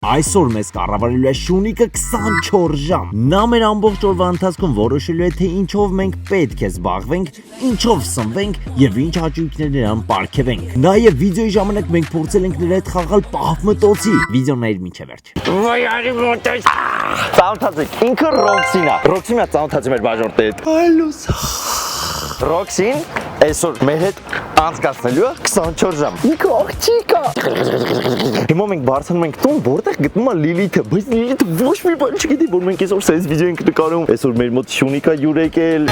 Այսօր մեզ կառավարելու է Շունիկը 24 ժամ։ Նա մեր ամբողջ օրվա ընթացքում որոշելու է, թե ինչով մենք պետք է զբաղվենք, ինչով սնվենք եւ ինչ հաճույքներ նրան պարգևենք։ Նաեւ վիդեոյի ժամանակ մենք փորձել ենք նրա հետ խաղալ պահմտոցի։ Վիդեոն նայիր մինչև վերջ։ Ոայ արի մոտես։ Ծանոթացեք, ինքը Ռոքսին է։ Ռոքսինը ծանոթացի մեր բաժորտի հետ։ Այլուս։ Ռոքսին այսօր մեր հետ անցկացնելու է 24 ժամ։ Ինքը աղջիկ է։ Հիմա մենք բարձրանում ենք տուն, որտեղ գտնում է Լիլիթը, բայց Լիլիթը ոչ մի բան չգիտի, որ մենք այսօր սենց վիդեո ենք նկարում։ Այսօր մեր մոտ Շունիկա յուր եկել։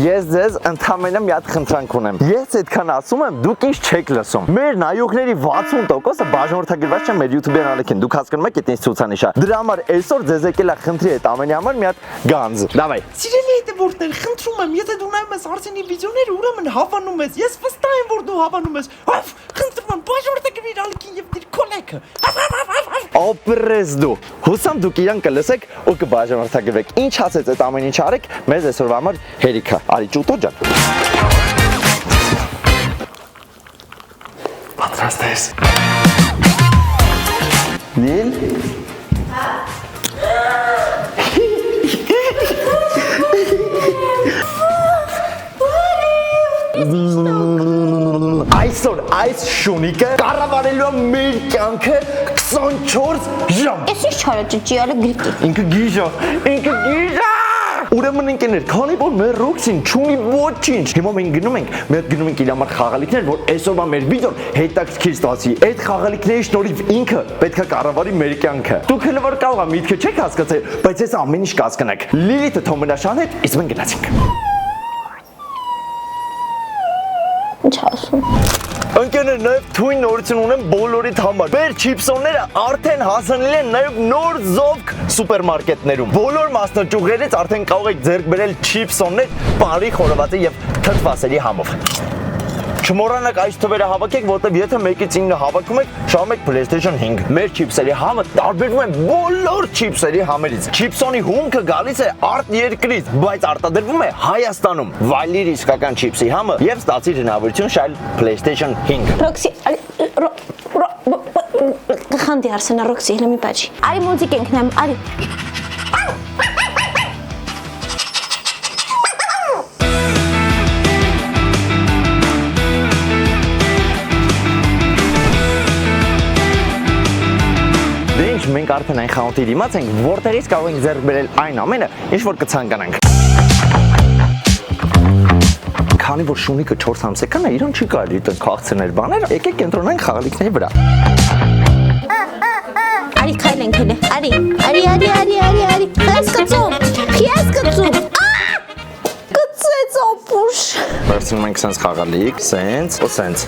Ես ձեզ ընդհանրապես մի հատ խնդրանք ունեմ։ Ես այդքան ասում եմ, դուք ինձ չեք լսում։ Մեր նայողների 60%-ը բաժանորդագրված չեն մեր YouTube-յան ալիքին։ Դուք հասկանում եք, այդ ինձ ցուցանիշ է։ Դրա համար այսօր ձեզ եկել է խնդրի այդ ամենի համար մի հատ գանձ։ Դավայ։ Սիրելի հետևորդներ, խնդրում եմ, եթե դու նայում ես Արսենի վիդեոները, ուրեմն հավանում ես։ Ես վստահ եմ, որ դու հավանում ես։ Խնդրում եմ, բաժանորդագրիր ալիքին եւ դիր քոլեքը։ Ապրես դու։ Հուսամ դուք իրան կլսեք ու կբաժանորդագրվեք։ Ինչ ասեց այդ ամեն ինչ արեք, մեզ այսօրվա համար հերիք է։ Արի ճուտո ջան։ Պատրաստ ես։ Լիլ։ Այսօր այս Շունիկը կառավարելու է մեր կյանքը 24 ժամ։ Ես ինչ չարաճճի ալը գրկի։ Ինքը գիժ է։ Ուրեմն ընկերներ, քանի որ մեր Ռոքսին չունի ոչինչ։ Հիմա մենք գնում ենք իր համար խաղալիքներ, որ այսօրվա մեր վիդեոն հետաքրքիր ստացի։ Այդ խաղալիքների շնորհիվ ինքը պետք է կառավարի մեր կյանքը։ Դուք հենց որ կարող ա միտքը չեք հասկացել, բայց ես ամեն ինչ կհասկանաք։ Լիլիթը թոմնաշան հետ, իսկ մենք գնացինք։ Ինչ ասում։ Ընկերներ, նաև թույն նորություն ունեմ բոլորիդ համար։ Մեր չիպսոնները արդեն հասանելի են նաև նոր Զովք սուպերմարկետներում։ Բոլոր մասնաճյուղերից արդեն կարող եք ձեռք բերել չիպսոններ բարի խորովածի եւ թթվասերի համով։ Չմոռանաք այս թվերը հավաքեք, որտեղ եթե 1-ից 9 հավաքում եք, շահում եք PlayStation 5։ Մեր չիպսերի համը տարբերվում է բոլոր չիպսերի համերից։ Չիպսոնի հումքը գալիս է արտերկրից, բայց արտադրվում է Հայաստանում։ Վայլիր իսկական չիպսի համը եւ ստացիր հնարավորություն շահել PlayStation 5։ Ռոքսի, խանդի Արսենա Ռոքսի, հենց մի բաճի։ Արի մուզիկ ենք նայում, արի։ Մենք արդեն այն խանութի դիմաց ենք, որտեղից կարող ենք ձեռք բերել այն ամենը, ինչ որ կցանկանանք։ Քանի որ Շունիկը 4 ամսական է, իրան չի կարելի տեղ քաղցրներ բաներ, եկեք կենտրոնանք խաղալիքների վրա։ Արի քայլ ենք հենց, արի։ Խես կծում։ Կծեց ապուշ։ Վերցնում ենք սենց խաղալիք, սենց։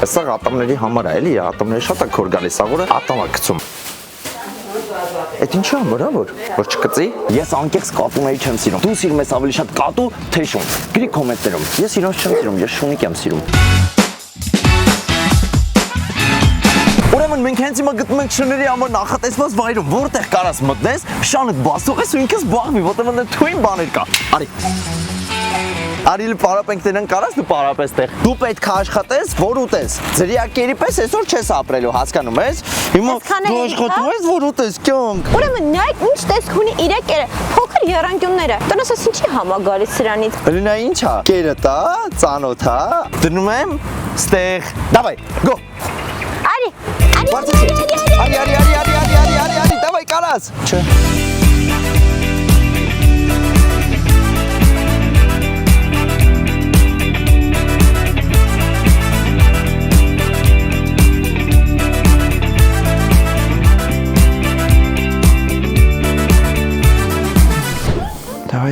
Սա ատամների համար է, էլի, ատամները շատ է քոր գալիս, աղորը ատամ է գցում։ Այդ ինչի համար է, որ չկծի։ Ես անկեղծ կատուների չեմ սիրում։ Դու սիրում ես ավելի շատ կատու, թե շուն։ Գրի կոմենտներում։ Ես իրենց չեմ սիրում, ես Շունիկ եմ սիրում։ Ուրեմն մենք հենց հիմա գտնում ենք շների համար նախատեսված վայրում, որտեղ կարաս մտնես, շանդ բաց թողես ու ինքս զբաղվի, որտեղ այնտեղ թույն բաներ կա։ Արի։ Արիլ պարապենք տենան կարաս դու պարապես տեղ։ Դու պետք է աշխատես, որ ուտես։ Ձրիակերի պես այսօր չես ապրելու, հասկանում ես։ Հիմա դու աշխատում ես, որ ուտես կյանք։ Ուրեմն նայեք ինչ տեսք ունի իր կերը, փոքր եռանկյունները։ Տնես ես ինչի համա գալիս սրանից։ Լինա ինչ է։ Կերը տա, ծանոթ է։ Դնում եմ ստեղ։ Դավայ, գո։ Արի։ Արի, դավայ կարաս։ Չէ։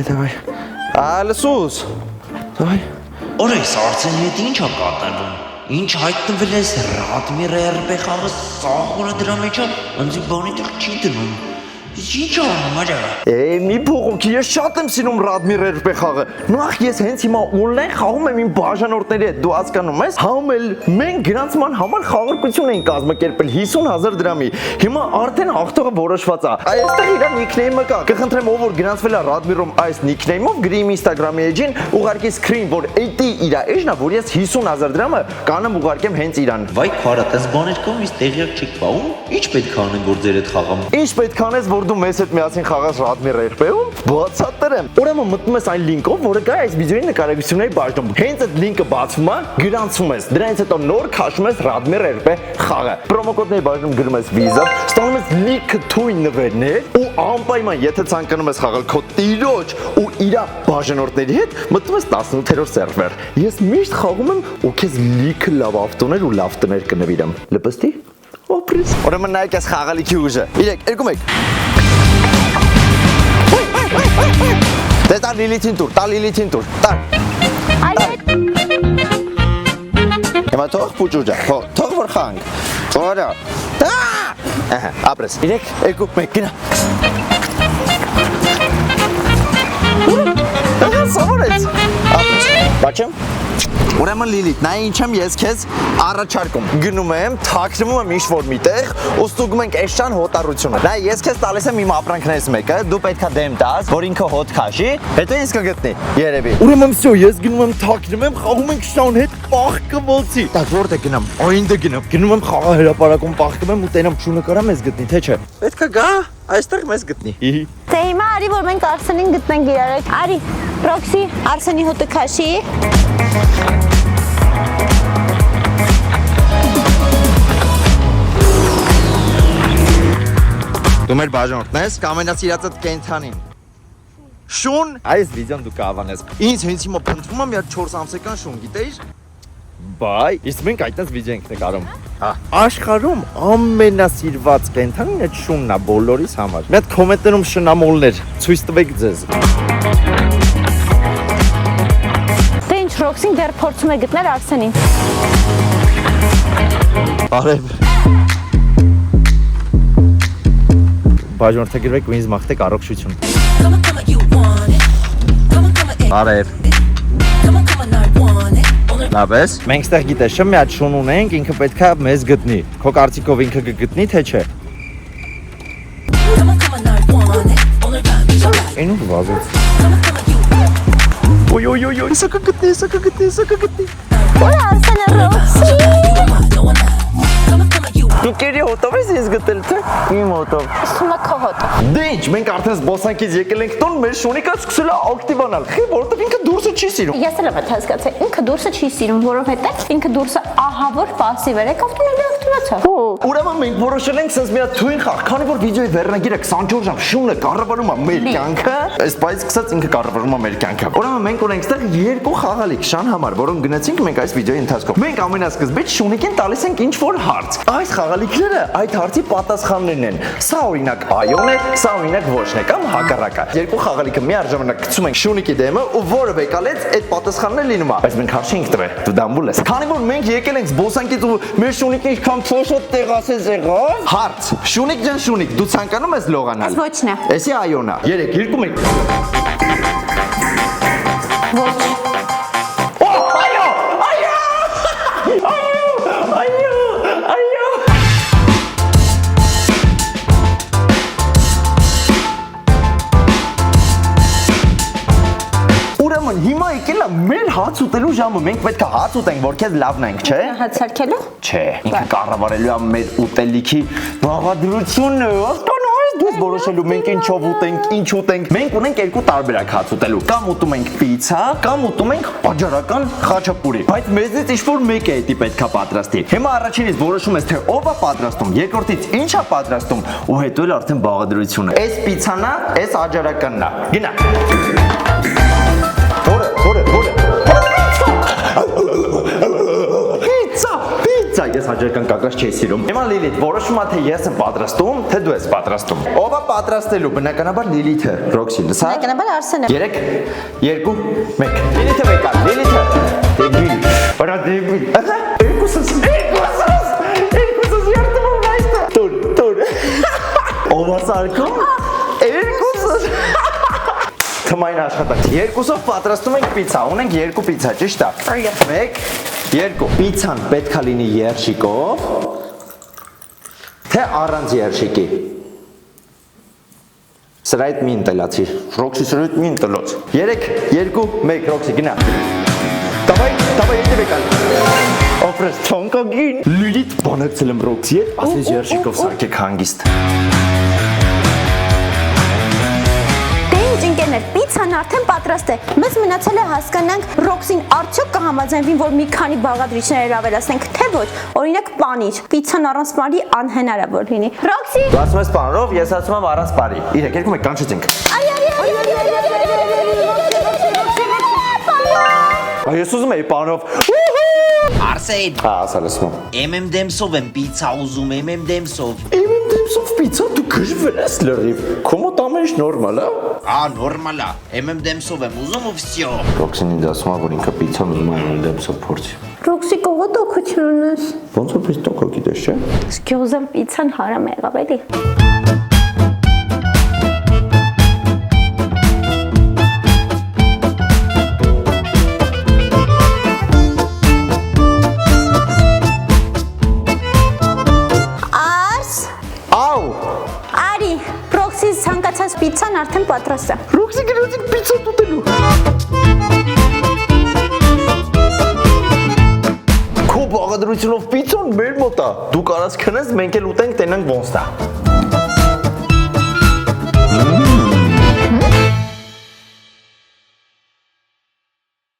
Давай. Լսուս։ Давай։ Օրես Արսենի հետ ինչ է կատարվում։ Ինչ հայտնվել ես Ռադմիրը RP խաղը սաղորը դրա մեջ է, ընձի բանի տեղ չի դնում։ Ինչ անում արա։ Մի փողոքի ես շատ եմ սիրում Ռադմիր RP խաղը։ Նախ ես հենց հիմա on-line խաղում եմ իմ բաժանորդների հետ, դու հասկանում ես։ Համ էլ մենք գրանցման համար խաղարկություն ենք կազմակերպել 50,000 դրամի։ Հիմա արդեն հաղթողը որոշված է։ Այստեղ իր նիքնեյմը կա։ Կխնդրեմ ով որ գրանցվել է Ռադմիրում այս նիքնեյմով, գրի իմ Instagram-ի էջին, ուղարկի screen, որ էդի իր էջն է, որ ես 50,000 դրամը կանեմ ուղարկեմ հենց իրան։ Վայ քարա, տես բաներ կան, իսկ տեղյակ չեք բաղում։ Ինչ պետք է անեմ, որ ձեր հետ խաղամ։ Ինչ պետք անես, որ դու մեզ հետ միասին խաղաս Ռադմիր RP-ում, բացատրեմ։ Ուրեմն մտնում ես այն լինկով, որը կա այս վիդեոյի նկարագրությունների բաժնում։ Հենց այդ լինկը բացվում է, գրանցում ես։ Դրանից հետո նոր քաշում ես Ռադմիր RP խաղը։ Պրոմոկոդների բաժնում գրում ես Visa, ստանում ես լիքը թույն նվերներ ու անպայման եթե ցանկանում ես խաղալ քո տիրոջ ու իր բաժանորդների հետ, մտնում ես 18-րդ սերվեր։ Ես միշտ խաղում եմ ու քեզ լիքը լավ ավտոներ ու լավ տներ կնվիրեմ։ Լպստի։ Օպրես։ Ուրեմն նայեք այս խաղալիքի ուժը։ 3, 2, 1։ Դե տա Լիլիթին տուր, տա Լիլիթին տուր, տա։ Հիմա թող փուճուջա, թող որ խանք։ Թողա։ Տա։ Ահա, ապրես։ 3, 2, 1, գնա։ Ահա, սովորեց։ Ապրես։ Բաչեմ։ Ուրեմն Լիլիթ, նայ ինչ եմ ես քեզ առաջարկում։ Գնում եմ, թաքնվում եմ ինչ-որ միտեղ, ու ստուգում ենք էշան հոտառությունը։ Նայ ես քեզ տալիս եմ իմ ապրանքներից մեկը, դու պետքա դեմ տաս, որ ինքը հոտ քաշի, հետո ինձ կգտնի։ Երևի։ Ուրեմն всё, ես գնում եմ, թաքնում եմ, խաղում ենք շան հետ պահկվոցի։ Տակ որտե գնամ։ Այնտե գնամ։ Գնում եմ խաղահրապարակում պահկվում եմ ու տենամ շունը կարա մեզ գտնի, թե չէ։ Պետքա գա, այստեղ մեզ գտնի։ Դե հիմա արի որ մենք Արսենին գտնենք իրար։ Արի, Ռոքսի, Արսենի հոտը քաշի։ Դու մեր բաժանորդն ես, կամենասիրածդ կենթանին։ Շուն, այս վիդեոն դու կհավանես։ Ինձ հենց հիմա փնտրում եմ մի 4 ամսական շուն, գիտեիր։ Բայ, իսկ մենք այդտենց վիդեո ենք նկարում։ Հա, աշխարհում ամենասիրված կենթանին այդ շունն է բոլորիս համար։ Մի հատ կոմենտներում շնամոլներ ցույց տվեք ձեզ։ Դե ինչ Ռոքսին դեռ փորձում է գտնել Արսենին։ Բարև։ Բաժանորդագրվեք ու ինձ մաղթեք առողջություն։ Բարև։ Լավ ես։ Մենք ստեղ գիտես, մի հատ շուն ունենք, ինքը պետքա մեզ գտնի։ Քո կարծիքով ինքը կգտնի, թե չէ։ Այն ու վազեց։ Ոյ, սա կգտնի։ Որ Արսենը Ռոքսի։ Դու կերի հոտով ես ինձ գտել, թե։ Իմ հոտով։ Սումա քո հոտը։ Դե ինչ, մենք արդեն զբոսանքից եկել ենք տուն, մեր շունիկը սկսել է ակտիվանալ։ Խի, որովհետև ինքը դուրսը չի սիրում։ Ես էլ եմ հասկացել, ինքը դուրսը չի սիրում, որովհետև ինքը դուրսը ահավոր պասիվ էր, ավտոմոբիլը ակտիվացա։ Ուրեմն մենք որոշել ենք sense մի հատ թույն խաղ, քանի որ վիդեոյի վերնագիրը 24 ժամ շունը կառավարում է մեր կյանքը, այս բայց սկսած ինքը կառավարում է մեր կյանքը։ Ուրեմն մենք ունենք այստեղ երկու խաղալիք շան համար, որոնք գնացինք մենք այս վիդեոյի ընթացքում։ Մենք ամենասկզբից շունիկին տալիս ենք ինչ-որ հարց։ Այս խաղալիքները այդ հարցի պատասխաններն են։ Սա օրինակ այոն է, սա օրինակ ոչ է կամ հակառակը։ Երկու խաղալիքը միաժամանակ գցում ենք շունիկի դեմը ու որը վեկալեց այդ պատասխանները լինում է։ Բայց մենք հարց չենք տվել։ Դու դամբուլ ես։ Քանի որ մենք եկել ենք զբոսանքից ու մեր շունիկը ինչքան փոշոտ տեղասես եղավ։ Հարց։ Շունիկ ջան, շունիկ, դու ցանկանում ես լողանալ։ Այս ոչն է։ Էսի այոն է։ 3, 2, 1։ Ոչ։ Հիմա եկել է մեր հաց ուտելու ժամը, մենք պետք է հաց ուտենք, որ քեզ լավ նայենք, չէ։ Հաց սարքելու։ Չէ, ինքը կառավարելու է մեր ուտելիքի բաղադրությունը, հասկանու՞մ ես, դու որոշելու մենք ինչով ուտենք, ինչ ուտենք։ Մենք ունենք երկու տարբերակ հաց ուտելու։ Կամ ուտում ենք պիցա, կամ ուտում ենք աջարական խաչապուրի։ Բայց մեզնից ինչ-որ մեկը էդի պետքա պատրաստի։ Հիմա առաջինից որոշում ես, թե ով է պատրաստում, երկրորդից ինչ է պատրաստում, ու հետո էլ արդեն բաղադրությունը։ Էս պիցան է, էս աջարականն է։ Գնա։ Պիցա, ես հաջորական կակաս չի սիրում։ Հիմա Լիլիթ, որոշում է թե ես եմ պատրաստում, թե դու ես պատրաստում։ Ով է պատրաստելու, բնականաբար Լիլիթը, Ռոքսի, լսա։ Բնականաբար Արսենը։ 3, 2, 1։ Լիլիթը վեկա, Լիլիթը։ Դեբիլ, բրա դեբիլ։ Ահա, երկուսս երդվում այստեղ։ Տուր։ Ով է սարքում։ Երկուսս։ Թմային աշխատանք։ Երկուսով պատրաստում ենք պիցցա։ Ունենք երկու պիցցա, ճիշտ է։ 1, 2։ Պիցցան պետք է լինի երշիկով, թե առանց երշիկի։ Սրա հետ մի ընտելացի։ Ռոքսի սրա հետ մի ընտելաց։ 3, 2, 1, Ռոքսի գնա։ Давай, եթե եկալ։ Օպրես թանկագին։ Լիլիթ բանակցել եմ Ռոքսի հետ, ասես երշիկով սարքեք հանգիստ։ Ընկերներ, պիցցան արդեն պատրաստ է։ Մեզ մնացել է հասկանանք Ռոքսին արդյոք կհամաձայնվի, որ մի քանի բաղադրիչներ ավելացնենք, թե ոչ։ Օրինակ պանիր։ Պիցցան առանց պանիրի անհնարավոր լինի։ Ռոքսի։ Դու ասում ես պանրով, ես ասում եմ առանց պարի։ Իրեք երկու մեկ կանչեցինք։ Ես ուզում եի պանով։ Արսեն, Ասա լսում։ եմ դեմսով եմ պիցցա ուզում, եմ դեմսով։ Իմ դեմսով պիցցա դու գժվել ես լրիվ։ Կոմոդ ամեն ինչ նորմալ է։ Նորմալ է, եմ դեմսով եմ ուզում ու վсё։ Ռոքսին ինձ ասում է, որ ինքը պիցցան ուզում է իմ դեմսով փորձի։ Ռոքսի կողո տոքություն ունես։ Ոնց որ պիցցա տոկո գիտես, չէ՞։ Սկյուզեմ պիցցան հարամ եղավ էլի։ Ցանկացած պիցցան արդեն պատրաստ է։ Ռոքսի գնացին պիցցա ուտելու։ Քո բաղադրությունով պիցցան մեր մոտ է։ Դու կարաս քնես, մենք էլ ուտենք, տենանք ոնց է։